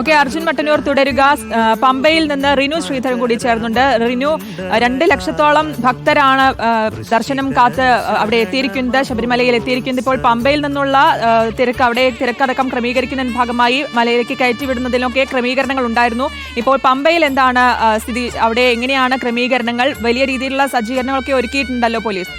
Okay, Arjun Mattannur തുടരുക. പമ്പയിൽ നിന്ന് റിനു ശ്രീധരൻ കൂടി ചേർന്നുണ്ട്. റിനു, 2 ലക്ഷത്തോളം ഭക്തരാണ് ദർശനം കാത്ത് അവിടെ എത്തിയിരിക്കുന്നത്, ശബരിമലയിൽ എത്തിയിരിക്കുന്നത്. ഇപ്പോൾ പമ്പയിൽ നിന്നുള്ള തിരക്കടക്കം ക്രമീകരിക്കുന്നതിന്റെ ഭാഗമായി മലയിലേക്ക് കയറ്റിവിടുന്നതിലൊക്കെ ക്രമീകരണങ്ങൾ ഉണ്ടായിരുന്നു. ഇപ്പോൾ പമ്പയിൽ എന്താണ് സ്ഥിതി? അവിടെ എങ്ങനെയാണ് ക്രമീകരണങ്ങൾ? വലിയ രീതിയിലുള്ള സജ്ജീകരണങ്ങളൊക്കെ ഒരുക്കിയിട്ടുണ്ടല്ലോ പോലീസ്.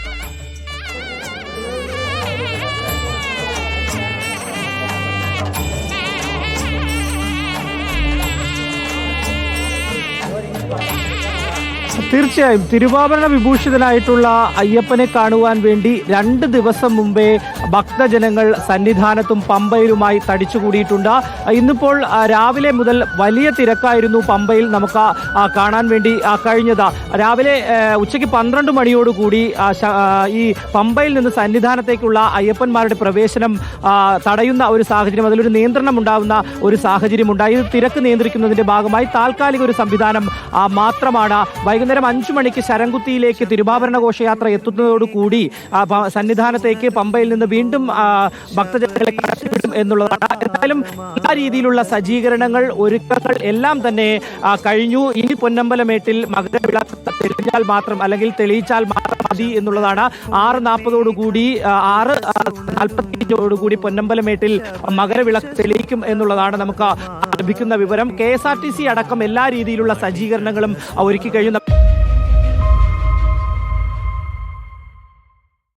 തീർച്ചയായും തിരുവാഭരണ വിഭൂഷിതനായിട്ടുള്ള അയ്യപ്പനെ കാണുവാൻ വേണ്ടി 2 ദിവസം മുമ്പേ ഭക്തജനങ്ങൾ സന്നിധാനത്തും പമ്പയിലുമായി തടിച്ചുകൂടിയിട്ടുണ്ട്. ഇന്നിപ്പോൾ രാവിലെ മുതൽ വലിയ തിരക്കായിരുന്നു പമ്പയിൽ നമുക്ക് കാണാൻ വേണ്ടി കഴിഞ്ഞത്. രാവിലെ ഉച്ചയ്ക്ക് 12 മണിയോടുകൂടി ഈ പമ്പയിൽ നിന്ന് സന്നിധാനത്തേക്കുള്ള അയ്യപ്പന്മാരുടെ പ്രവേശനം തടയുന്ന ഒരു സാഹചര്യം, അതിലൊരു നിയന്ത്രണം ഉണ്ടാകുന്ന ഒരു സാഹചര്യം ഉണ്ടായി. ഇത് തിരക്ക് നിയന്ത്രിക്കുന്നതിന്റെ ഭാഗമായി താൽക്കാലിക ഒരു സംവിധാനം മാത്രമാണ്. വൈകുന്നേരം 5 മണിക്ക് ശരംകുത്തിയിലേക്ക് തിരുവാഭരണ ഘോഷയാത്ര എത്തുന്നതോടുകൂടി സന്നിധാനത്തേക്ക് പമ്പയിൽ നിന്ന് വീണ്ടും ഭക്തജനങ്ങളെ കടത്തിവിടും എന്നുള്ളതാണ്. എന്തായാലും എല്ലാ രീതിയിലുള്ള സജ്ജീകരണങ്ങൾ, ഒരുക്കങ്ങൾ എല്ലാം തന്നെ കഴിഞ്ഞു. ഇനി പൊന്നമ്പലമേട്ടിൽ മകരവിളക്ക് തെളിഞ്ഞാൽ മാത്രം, അല്ലെങ്കിൽ തെളിയിച്ചാൽ മാത്രം മതി എന്നുള്ളതാണ്. 6:40 6:45 പൊന്നമ്പലമേട്ടിൽ മകരവിളക്ക് തെളിയിക്കും എന്നുള്ളതാണ് നമുക്ക് ലഭിക്കുന്ന വിവരം. KSRTC അടക്കം എല്ലാ രീതിയിലുള്ള സജ്ജീകരണങ്ങളും ഒരുക്കി കഴിഞ്ഞു.